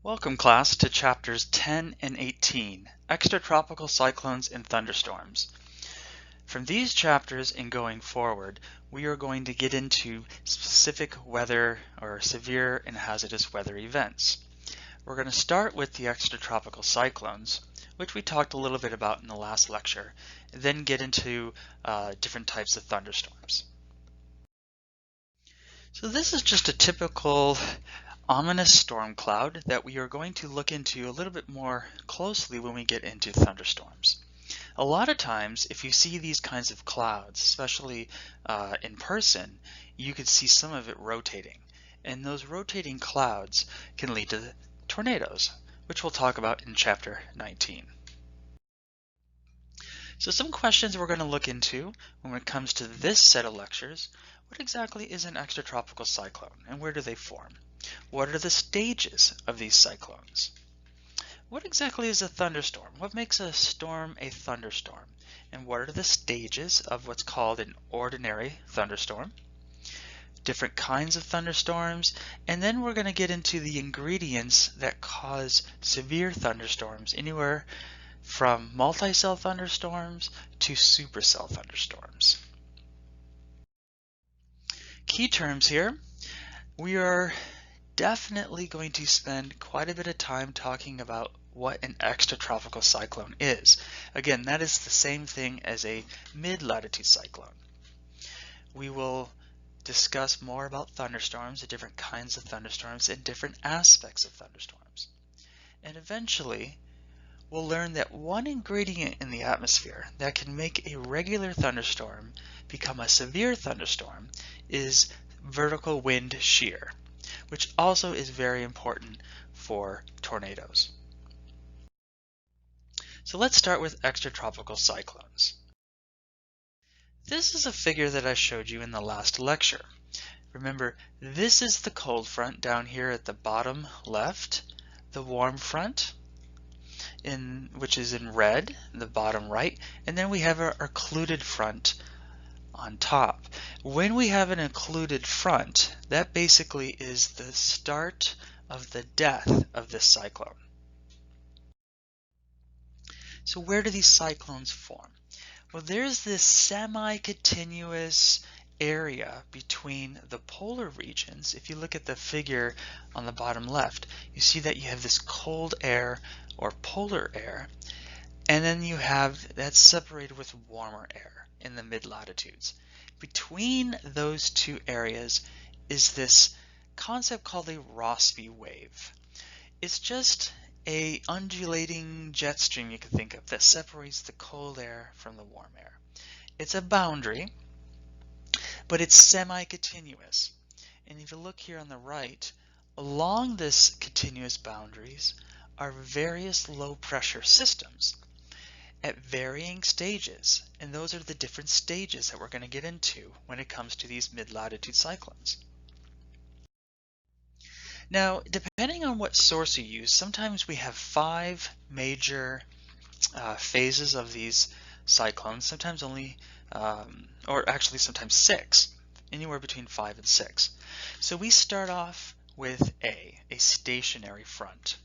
Welcome class to chapters 10 and 18, Extratropical Cyclones and Thunderstorms. From these chapters and going forward, we are going to get into specific weather or severe and hazardous weather events. We're going to start with the extratropical cyclones, which we talked a little bit about in the last lecture, and then get into different types of thunderstorms. So this is just a typical ominous storm cloud that we are going to look into a little bit more closely when we get into thunderstorms. A lot of times, if you see these kinds of clouds, especially in person, you could see some of it rotating. And those rotating clouds can lead to tornadoes, which we'll talk about in chapter 19. So some questions we're going to look into when it comes to this set of lectures. What exactly is an extratropical cyclone and where do they form? What are the stages of these cyclones? What exactly is a thunderstorm? What makes a storm a thunderstorm? And what are the stages of what's called an ordinary thunderstorm? Different kinds of thunderstorms, and then we're going to get into the ingredients that cause severe thunderstorms, anywhere from multi-cell thunderstorms to supercell thunderstorms. Key terms here. We are definitely going to spend quite a bit of time talking about what an extratropical cyclone is. Again, that is the same thing as a mid-latitude cyclone. We will discuss more about thunderstorms, the different kinds of thunderstorms, and different aspects of thunderstorms. And eventually, we'll learn that one ingredient in the atmosphere that can make a regular thunderstorm become a severe thunderstorm is vertical wind shear, which also is very important for tornadoes. So let's start with extratropical cyclones. This is a figure that I showed you in the last lecture. Remember, this is the cold front down here at the bottom left, the warm front, which is in red, the bottom right, and then we have our occluded front on top. When we have an occluded front, that basically is the start of the death of this cyclone. So where do these cyclones form? Well, there's this semi-continuous area between the polar regions. If you look at the figure on the bottom left, you see that you have this cold air or polar air, and then you have that's separated with warmer air in the mid-latitudes. Between those two areas is this concept called a Rossby wave. It's just a undulating jet stream you can think of that separates the cold air from the warm air. It's a boundary, but it's semi-continuous. And if you look here on the right, along this continuous boundaries are various low pressure systems at varying stages, and those are the different stages that we're going to get into when it comes to these mid-latitude cyclones. Now, depending on what source you use, sometimes we have 5 major phases of these cyclones, sometimes only, or actually sometimes 6, anywhere between 5 and 6. So we start off with a stationary front.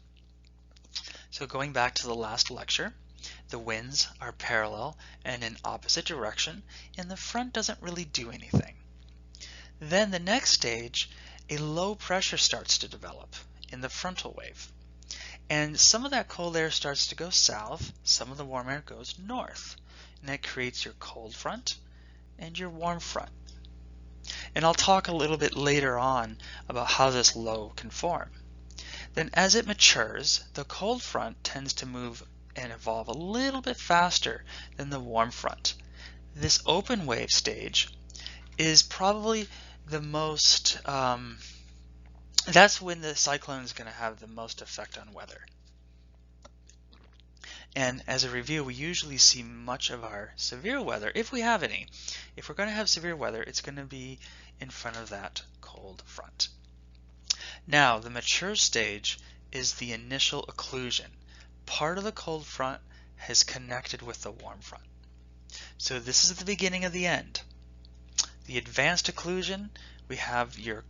So going back to the last lecture, the winds are parallel and in opposite direction, and the front doesn't really do anything. Then the next stage, a low pressure starts to develop in the frontal wave. And some of that cold air starts to go south, some of the warm air goes north. And that creates your cold front and your warm front. And I'll talk a little bit later on about how this low can form. Then as it matures, the cold front tends to move and evolve a little bit faster than the warm front. This open wave stage is probably the most, that's when the cyclone is going to have the most effect on weather. And as a review, we usually see much of our severe weather, if we have any. If we're going to have severe weather, it's going to be in front of that cold front. Now, the mature stage is the initial occlusion. Part of the cold front has connected with the warm front. So this is the beginning of the end. The advanced occlusion, we have your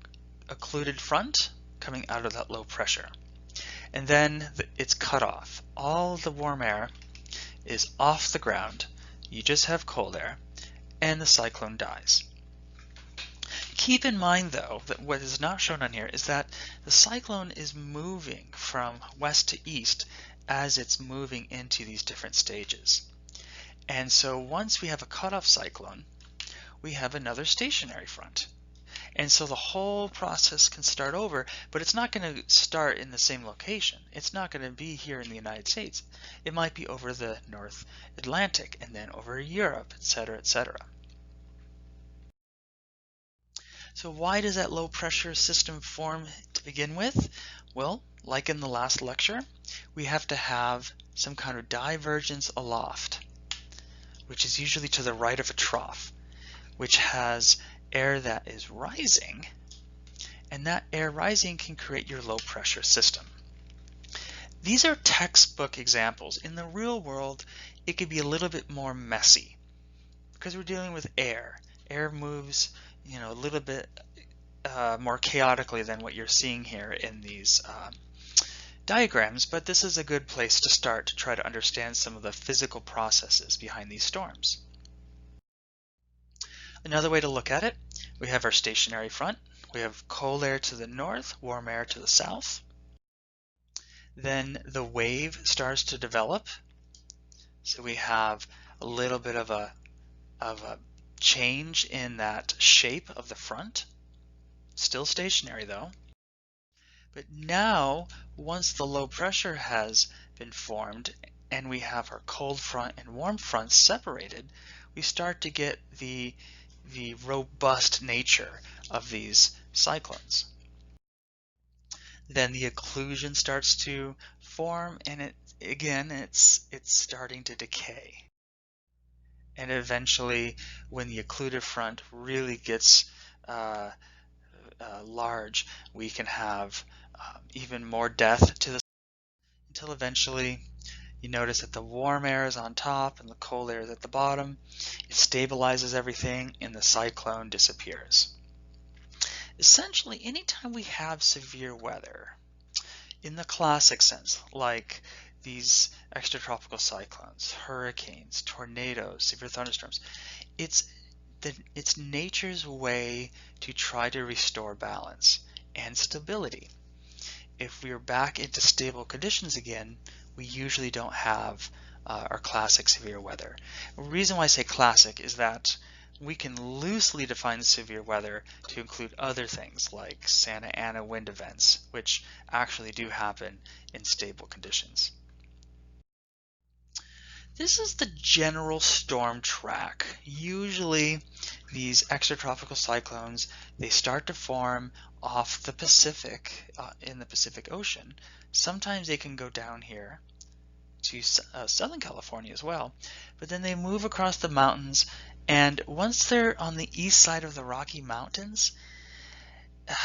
occluded front coming out of that low pressure. and then it's cut off. All the warm air is off the ground. You just have cold air, and the cyclone dies. Keep in mind, though, that what is not shown on here is that the cyclone is moving from west to east as it's moving into these different stages. And so once we have a cutoff cyclone, we have another stationary front. And so the whole process can start over, but it's not going to start in the same location. It's not going to be here in the United States. It might be over the North Atlantic and then over Europe, etc., etc. So why does that low pressure system form to begin with? Well, like in the last lecture, we have to have some kind of divergence aloft, which is usually to the right of a trough, which has air that is rising, and that air rising can create your low pressure system. These are textbook examples. In the real world, it could be a little bit more messy because we're dealing with air. Air moves, a little bit more chaotically than what you're seeing here in these diagrams, but this is a good place to start to try to understand some of the physical processes behind these storms. Another way to look at it, we have our stationary front. We have cold air to the north, warm air to the south. Then the wave starts to develop. So we have a little bit of a change in that shape of the front. Still stationary though. But now, once the low pressure has been formed and we have our cold front and warm front separated, we start to get the robust nature of these cyclones. Then the occlusion starts to form, and it's starting to decay. And eventually, when the occluded front really gets large, we can have even more death to the until eventually you notice that the warm air is on top and the cold air is at the bottom. It stabilizes everything and the cyclone disappears. Essentially, anytime we have severe weather, in the classic sense, like these extratropical cyclones, hurricanes, tornadoes, severe thunderstorms, it's nature's way to try to restore balance and stability. If we're back into stable conditions again, we usually don't have our classic severe weather. The reason why I say classic is that we can loosely define severe weather to include other things like Santa Ana wind events, which actually do happen in stable conditions. This is the general storm track. Usually these extratropical cyclones, they start to form off the Pacific, in the Pacific Ocean. Sometimes they can go down here to Southern California as well, but then they move across the mountains, and once they're on the east side of the Rocky Mountains,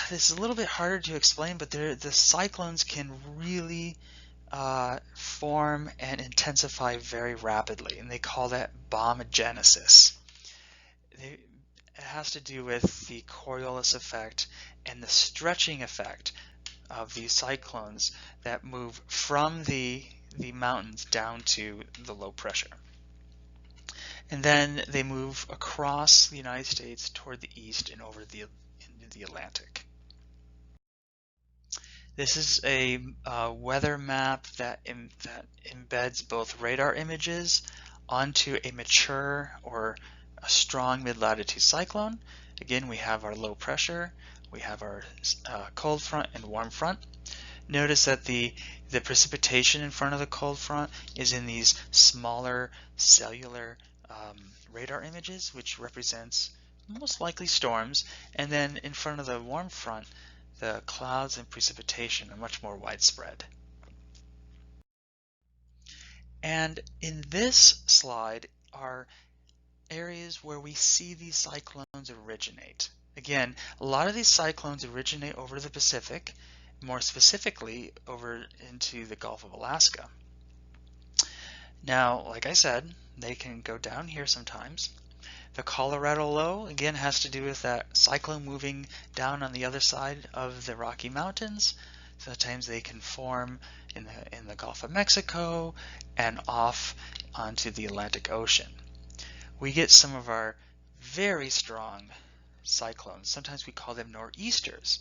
this is a little bit harder to explain, but the cyclones can really form and intensify very rapidly, and they call that bombogenesis. It has to do with the Coriolis effect and the stretching effect of these cyclones that move from the mountains down to the low pressure. And then they move across the United States toward the east and over into the Atlantic. This is a weather map that embeds both radar images onto a mature or a strong mid-latitude cyclone. Again, we have our low pressure, we have our cold front and warm front. Notice that the precipitation in front of the cold front is in these smaller cellular radar images, which represents most likely storms, and then in front of the warm front, the clouds and precipitation are much more widespread. And in this slide are areas where we see these cyclones originate. Again, a lot of these cyclones originate over the Pacific, more specifically over into the Gulf of Alaska. Now, like I said, they can go down here sometimes. The Colorado low, again, has to do with that cyclone moving down on the other side of the Rocky Mountains. Sometimes they can form in the Gulf of Mexico and off onto the Atlantic Ocean. We get some of our very strong cyclones. Sometimes we call them nor'easters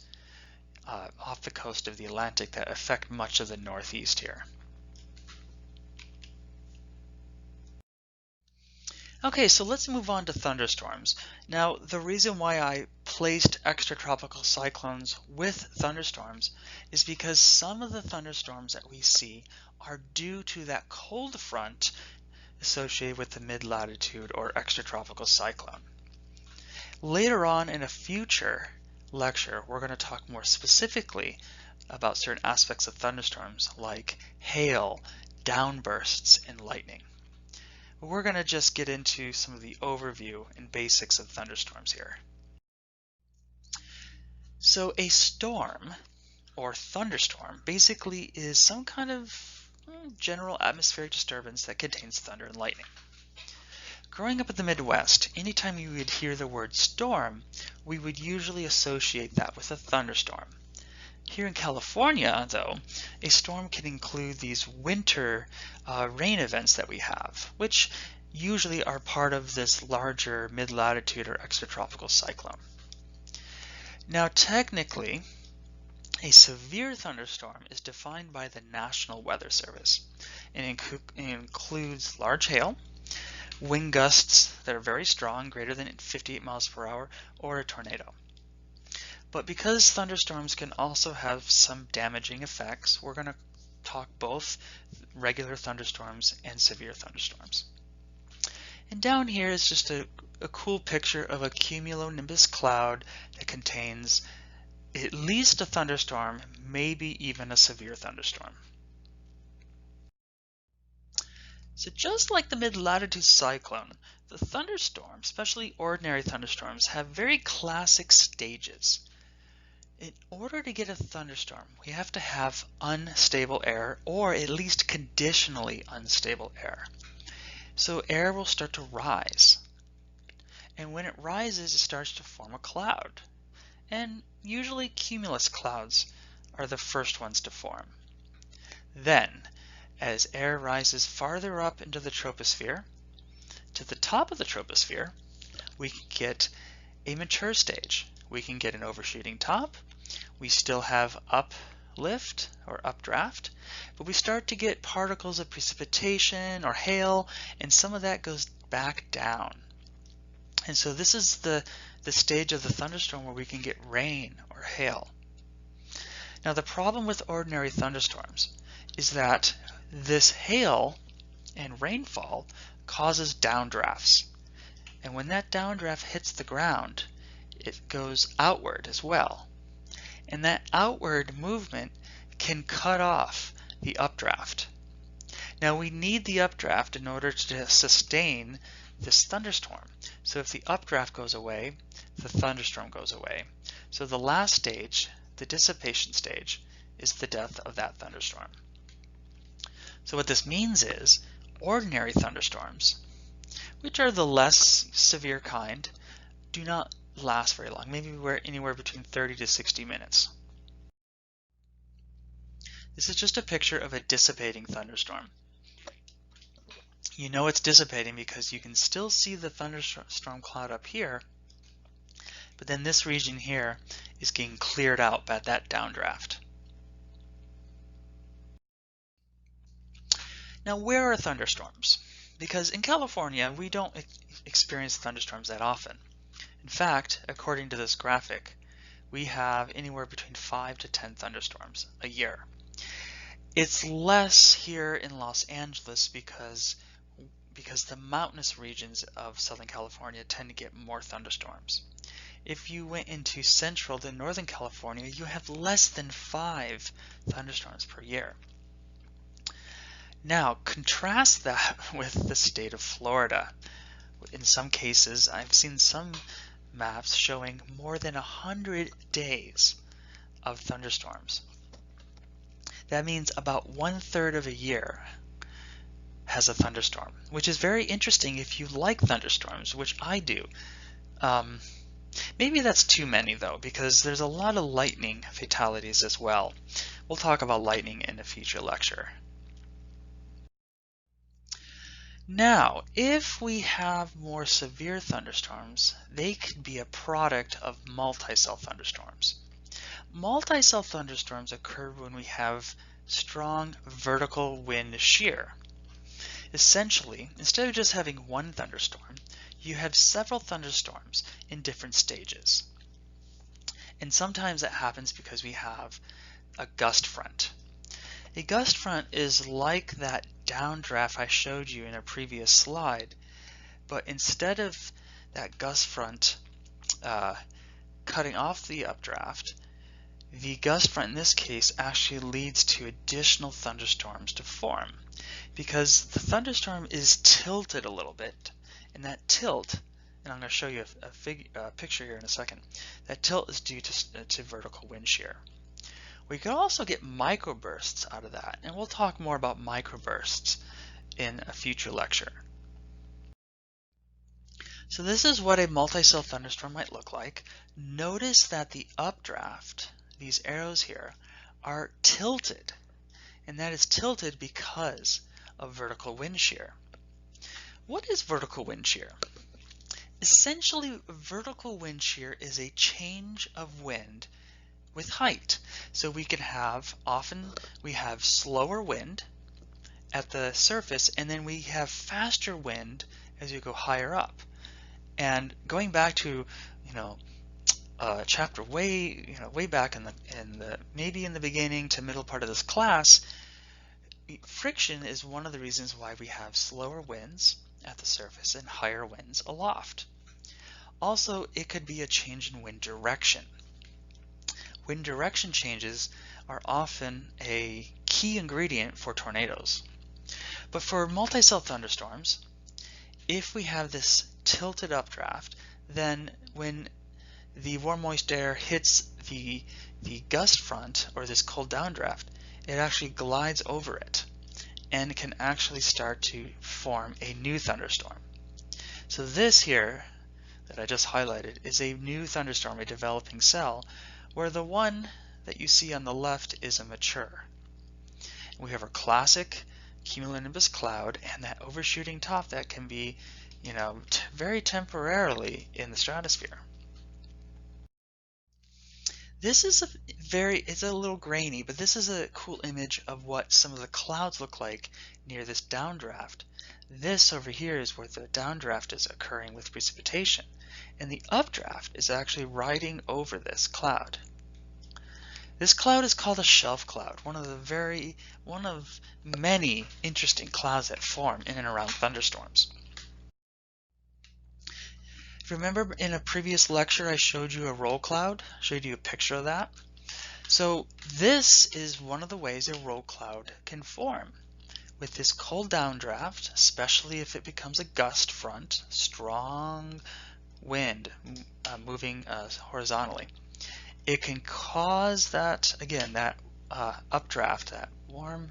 off the coast of the Atlantic that affect much of the Northeast here. Okay, so let's move on to thunderstorms. Now, the reason why I placed extratropical cyclones with thunderstorms is because some of the thunderstorms that we see are due to that cold front associated with the mid-latitude or extratropical cyclone. Later on in a future lecture, we're going to talk more specifically about certain aspects of thunderstorms like hail, downbursts, and lightning. We're going to just get into some of the overview and basics of thunderstorms here. So a storm or thunderstorm basically is some kind of general atmospheric disturbance that contains thunder and lightning. Growing up in the Midwest, anytime you would hear the word storm, we would usually associate that with a thunderstorm. Here in California, though, a storm can include these winter rain events that we have, which usually are part of this larger mid-latitude or extratropical cyclone. Now, technically, a severe thunderstorm is defined by the National Weather Service and includes large hail, wind gusts that are very strong, greater than 58 miles per hour, or a tornado. But because thunderstorms can also have some damaging effects, we're going to talk both regular thunderstorms and severe thunderstorms. And down here is just a cool picture of a cumulonimbus cloud that contains at least a thunderstorm, maybe even a severe thunderstorm. So just like the mid-latitude cyclone, the thunderstorm, especially ordinary thunderstorms, have very classic stages. In order to get a thunderstorm, we have to have unstable air, or at least conditionally unstable air. So air will start to rise. And when it rises, it starts to form a cloud. And usually cumulus clouds are the first ones to form. Then, as air rises farther up into the troposphere, to the top of the troposphere, we can get a mature stage. We can get an overshooting top. We still have uplift or updraft, but we start to get particles of precipitation or hail, and some of that goes back down. And so this is the stage of the thunderstorm where we can get rain or hail. Now the problem with ordinary thunderstorms is that this hail and rainfall causes downdrafts. And when that downdraft hits the ground, it goes outward as well. And that outward movement can cut off the updraft. Now we need the updraft in order to sustain this thunderstorm. So if the updraft goes away, the thunderstorm goes away. So the last stage, the dissipation stage, is the death of that thunderstorm. So what this means is ordinary thunderstorms, which are the less severe kind, do not last very long, maybe anywhere between 30 to 60 minutes. This is just a picture of a dissipating thunderstorm. You know it's dissipating because you can still see the thunderstorm cloud up here, but then this region here is getting cleared out by that downdraft. Now, where are thunderstorms? Because in California, we don't experience thunderstorms that often. In fact, according to this graphic, we have anywhere between 5 to 10 thunderstorms a year. It's less here in Los Angeles because the mountainous regions of Southern California tend to get more thunderstorms. If you went into central to Northern California, you have less than 5 thunderstorms per year. Now, contrast that with the state of Florida. In some cases, I've seen some maps showing more than 100 days of thunderstorms. That means about 1/3 of a year has a thunderstorm, which is very interesting if you like thunderstorms, which I do. Maybe that's too many though, because there's a lot of lightning fatalities as well. We'll talk about lightning in a future lecture. Now, if we have more severe thunderstorms, they could be a product of multi-cell thunderstorms. Multi-cell thunderstorms occur when we have strong vertical wind shear. Essentially, instead of just having one thunderstorm, you have several thunderstorms in different stages. And sometimes that happens because we have a gust front. A gust front is like that downdraft I showed you in a previous slide, but instead of that gust front cutting off the updraft, the gust front in this case actually leads to additional thunderstorms to form because the thunderstorm is tilted a little bit, and that tilt, and I'm going to show you a picture here in a second, that tilt is due to vertical wind shear. We could also get microbursts out of that, and we'll talk more about microbursts in a future lecture. So this is what a multi-cell thunderstorm might look like. Notice that the updraft, these arrows here, are tilted, and that is tilted because of vertical wind shear. What is vertical wind shear? Essentially, vertical wind shear is a change of wind with height. So we can have, often we have slower wind at the surface, and then we have faster wind as you go higher up. And going back to, chapter way back in the maybe in the beginning to middle part of this class, friction is one of the reasons why we have slower winds at the surface and higher winds aloft. Also, it could be a change in wind direction. Wind direction changes are often a key ingredient for tornadoes. But for multi-cell thunderstorms, if we have this tilted updraft, then when the warm moist air hits the gust front, or this cold downdraft, it actually glides over it and can actually start to form a new thunderstorm. So this here that I just highlighted is a new thunderstorm, a developing cell, where the one that you see on the left is a mature. We have our classic cumulonimbus cloud and that overshooting top that can be, very temporarily in the stratosphere. This is it's a little grainy, but this is a cool image of what some of the clouds look like near this downdraft. This over here is where the downdraft is occurring with precipitation, and the updraft is actually riding over this cloud. This cloud is called a shelf cloud, one of many interesting clouds that form in and around thunderstorms. Remember in a previous lecture I showed you a roll cloud, showed you a picture of that? So this is one of the ways a roll cloud can form. With this cold downdraft, especially if it becomes a gust front, strong wind moving horizontally, it can cause that, again, that updraft, that warm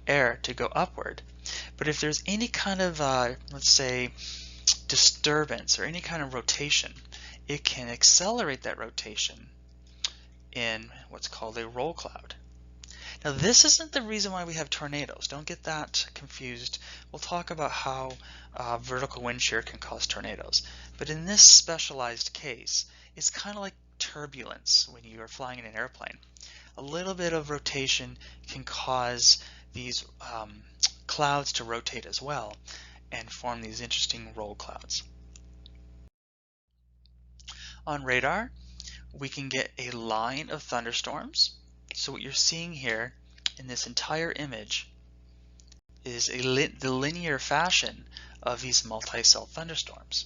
air to go upward. But if there's any kind of, let's say, disturbance or any kind of rotation, it can accelerate that rotation in what's called a roll cloud. Now this isn't the reason why we have tornadoes. Don't get that confused. We'll talk about how vertical wind shear can cause tornadoes. But in this specialized case, it's kind of like turbulence when you are flying in an airplane. A little bit of rotation can cause these clouds to rotate as well and form these interesting roll clouds. On radar, we can get a line of thunderstorms. So what you're seeing here in this entire image is the linear fashion of these multi-cell thunderstorms.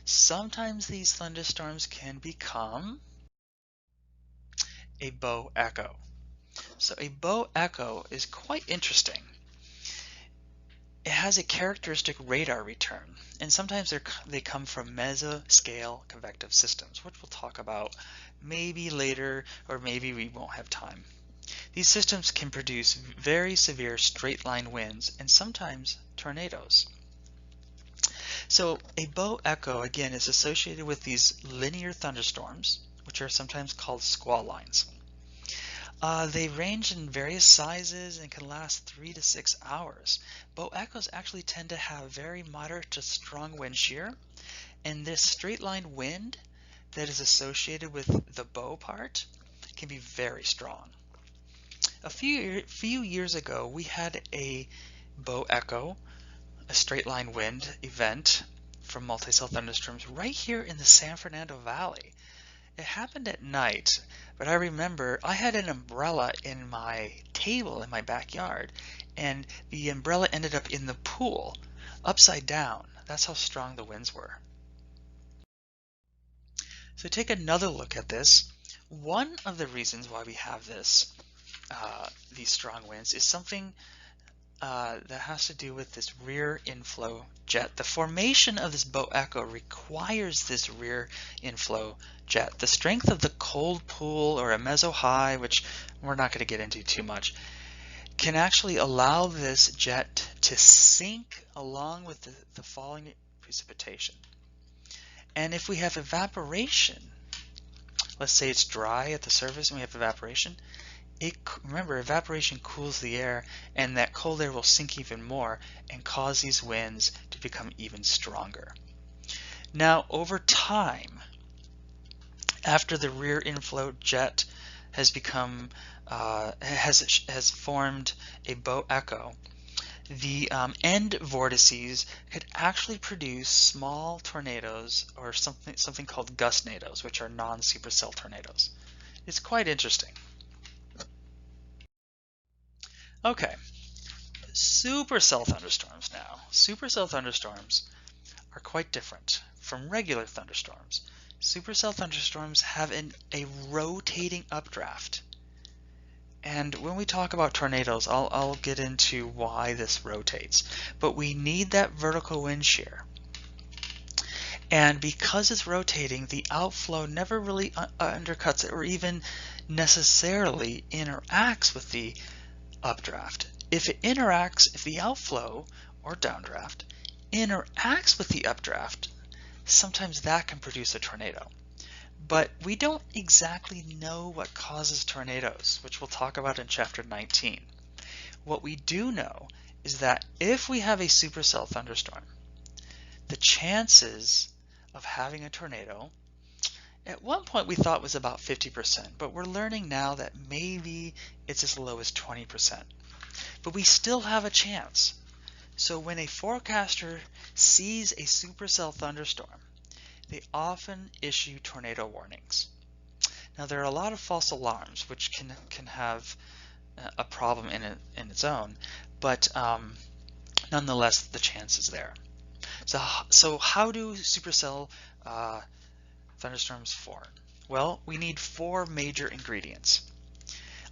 Sometimes these thunderstorms can become a bow echo. So a bow echo is quite interesting. It has a characteristic radar return, and sometimes they come from mesoscale convective systems, which we'll talk about maybe later, or maybe we won't have time. These systems can produce very severe straight line winds and sometimes tornadoes. So a bow echo, again, is associated with these linear thunderstorms, which are sometimes called squall lines. They range in various sizes and can last 3 to 6 hours. Bow echoes actually tend to have very moderate to strong wind shear, and this straight line wind that is associated with the bow part can be very strong. A few years ago, we had a bow echo, a straight line wind event from multi-cell thunderstorms right here in the San Fernando Valley. It happened at night, but I remember I had an umbrella in my table in my backyard, and the umbrella ended up in the pool, upside down. That's how strong the winds were. So take another look at this. One of the reasons why we have these strong winds is something that has to do with this rear inflow jet. The formation of this bow echo requires this rear inflow jet. The strength of the cold pool or a meso high, which we're not going to get into too much, can actually allow this jet to sink along with the falling precipitation. And if we have evaporation, let's say it's dry at the surface and we have evaporation, remember, evaporation cools the air, and that cold air will sink even more and cause these winds to become even stronger. Now, over time, after the rear inflow jet has become has formed a bow echo, the end vortices could actually produce small tornadoes, or something called gustnadoes, which are non-supercell tornadoes. It's quite interesting. Okay, supercell thunderstorms now. Supercell thunderstorms are quite different from regular thunderstorms. Supercell thunderstorms have a rotating updraft. And when we talk about tornadoes, I'll get into why this rotates. But we need that vertical wind shear. And because it's rotating, the outflow never really undercuts it or even necessarily interacts with the updraft. If the outflow or downdraft interacts with the updraft, sometimes that can produce a tornado. But we don't exactly know what causes tornadoes, which we'll talk about in chapter 19. What we do know is that if we have a supercell thunderstorm, the chances of having a tornado, at one point we thought was about 50%, but we're learning now that maybe it's as low as 20%. But we still have a chance. So when a forecaster sees a supercell thunderstorm, they often issue tornado warnings. Now there are a lot of false alarms which can have a problem in its own, but nonetheless the chance is there. So how do supercell thunderstorms form? Well, we need 4 major ingredients.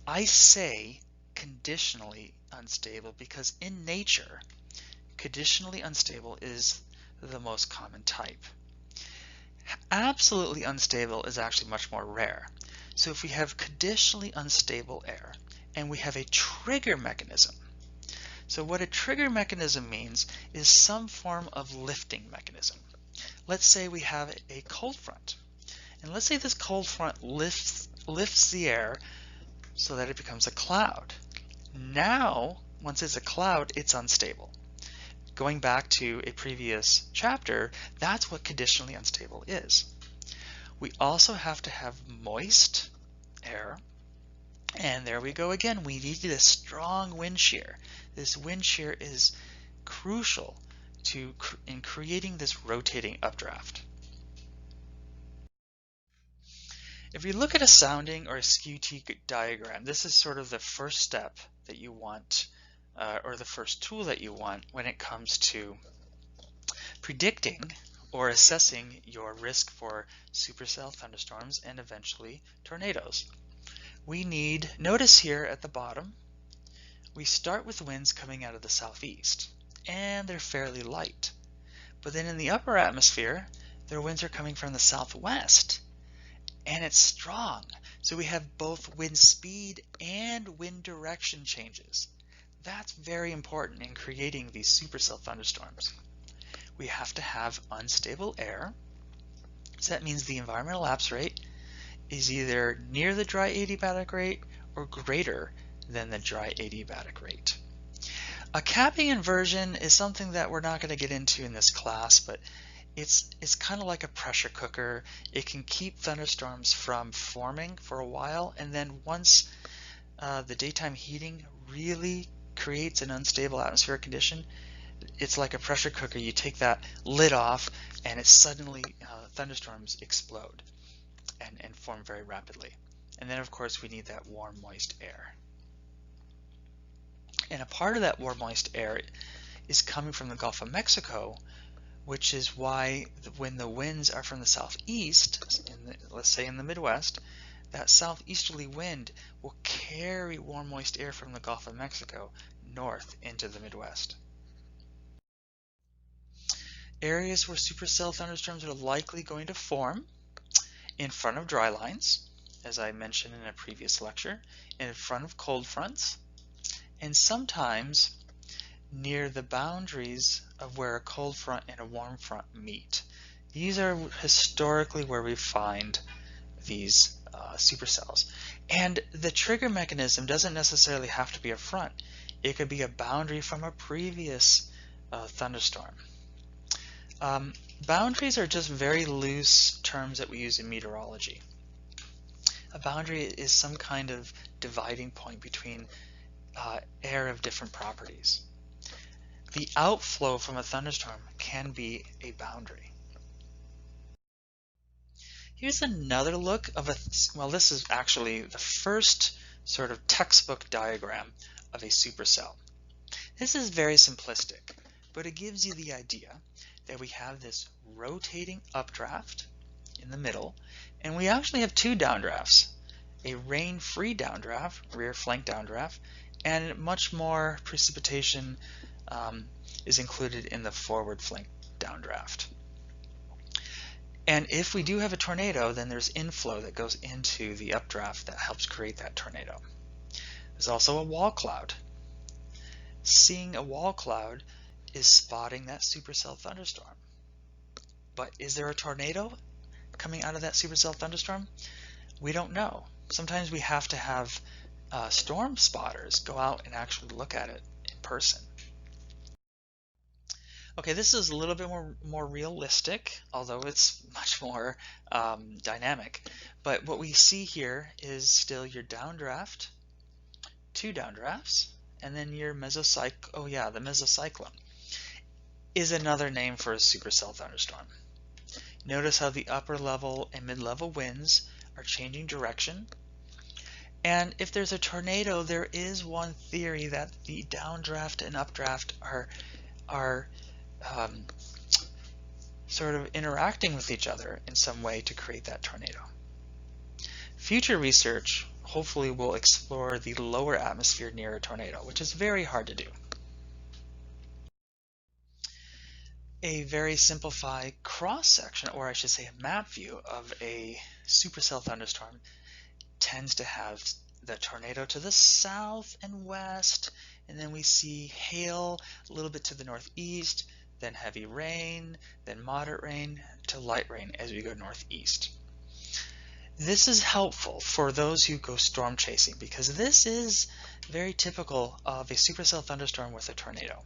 I say conditionally unstable because in nature, conditionally unstable is the most common type. Absolutely unstable is actually much more rare. So if we have conditionally unstable air and we have a trigger mechanism, so what a trigger mechanism means is some form of lifting mechanism. Let's say we have a cold front, and let's say this cold front lifts the air so that it becomes a cloud. Now, once it's a cloud, it's unstable. Going back to a previous chapter, that's what conditionally unstable is. We also have to have moist air, and there we go again. We need a strong wind shear. This wind shear is crucial in creating this rotating updraft. If you look at a sounding or a skew-T diagram, this is sort of the first step that you want, or the first tool that you want when it comes to predicting or assessing your risk for supercell thunderstorms and eventually tornadoes. We need, notice here at the bottom, we start with winds coming out of the southeast, and they're fairly light. But then in the upper atmosphere, their winds are coming from the southwest, and it's strong. So we have both wind speed and wind direction changes. That's very important in creating these supercell thunderstorms. We have to have unstable air. So that means the environmental lapse rate is either near the dry adiabatic rate or greater than the dry adiabatic rate. A capping inversion is something that we're not going to get into in this class, but it's kind of like a pressure cooker. It can keep thunderstorms from forming for a while, and then once the daytime heating really creates an unstable atmospheric condition, it's like a pressure cooker. You take that lid off and it suddenly thunderstorms explode and form very rapidly. And then of course we need that warm moist air. And a part of that warm moist air is coming from the Gulf of Mexico, which is why when the winds are from the southeast, let's say in the Midwest, that southeasterly wind will carry warm moist air from the Gulf of Mexico north into the Midwest. Areas where supercell thunderstorms are likely going to form: in front of dry lines, as I mentioned in a previous lecture, in front of cold fronts, and sometimes near the boundaries of where a cold front and a warm front meet. These are historically where we find these supercells. And the trigger mechanism doesn't necessarily have to be a front. It could be a boundary from a previous thunderstorm. Boundaries are just very loose terms that we use in meteorology. A boundary is some kind of dividing point between air of different properties. The outflow from a thunderstorm can be a boundary. Here's another look of this is actually the first sort of textbook diagram of a supercell. This is very simplistic, but it gives you the idea that we have this rotating updraft in the middle, and we actually have two downdrafts, a rain-free downdraft, rear flank downdraft, and much more precipitation is included in the forward flank downdraft. And if we do have a tornado, then there's inflow that goes into the updraft that helps create that tornado. There's also a wall cloud. Seeing a wall cloud is spotting that supercell thunderstorm. But is there a tornado coming out of that supercell thunderstorm? We don't know. Sometimes we have to have storm spotters go out and actually look at it in person. Okay, this is a little bit more realistic, although it's much more dynamic. But what we see here is still your downdraft, two downdrafts, and then your the Mesocyclone is another name for a supercell thunderstorm. Notice how the upper level and mid-level winds are changing direction. And if there's a tornado, there is one theory that the downdraft and updraft are sort of interacting with each other in some way to create that tornado. Future research hopefully will explore the lower atmosphere near a tornado, which is very hard to do. A very simplified cross-section, or I should say a map view of a supercell thunderstorm, tends to have the tornado to the south and west, and then we see hail a little bit to the northeast, then heavy rain, then moderate rain to light rain as we go northeast. This is helpful for those who go storm chasing because this is very typical of a supercell thunderstorm with a tornado.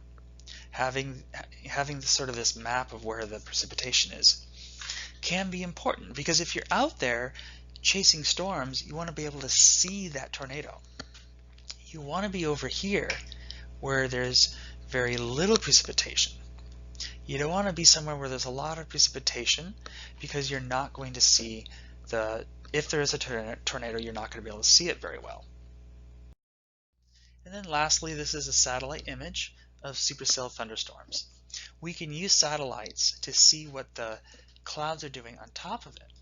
Having sort of this map of where the precipitation is can be important because if you're out there chasing storms, you want to be able to see that tornado. You want to be over here where there's very little precipitation. You don't want to be somewhere where there's a lot of precipitation because you're not going to see if there is a tornado, you're not going to be able to see it very well. And then lastly, this is a satellite image of supercell thunderstorms. We can use satellites to see what the clouds are doing on top of it.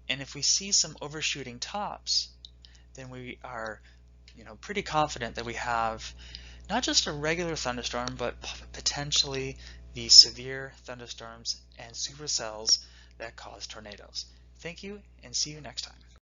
And if we see some overshooting tops, then we are pretty confident that we have not just a regular thunderstorm, but potentially the severe thunderstorms and supercells that cause tornadoes. Thank you, and see you next time.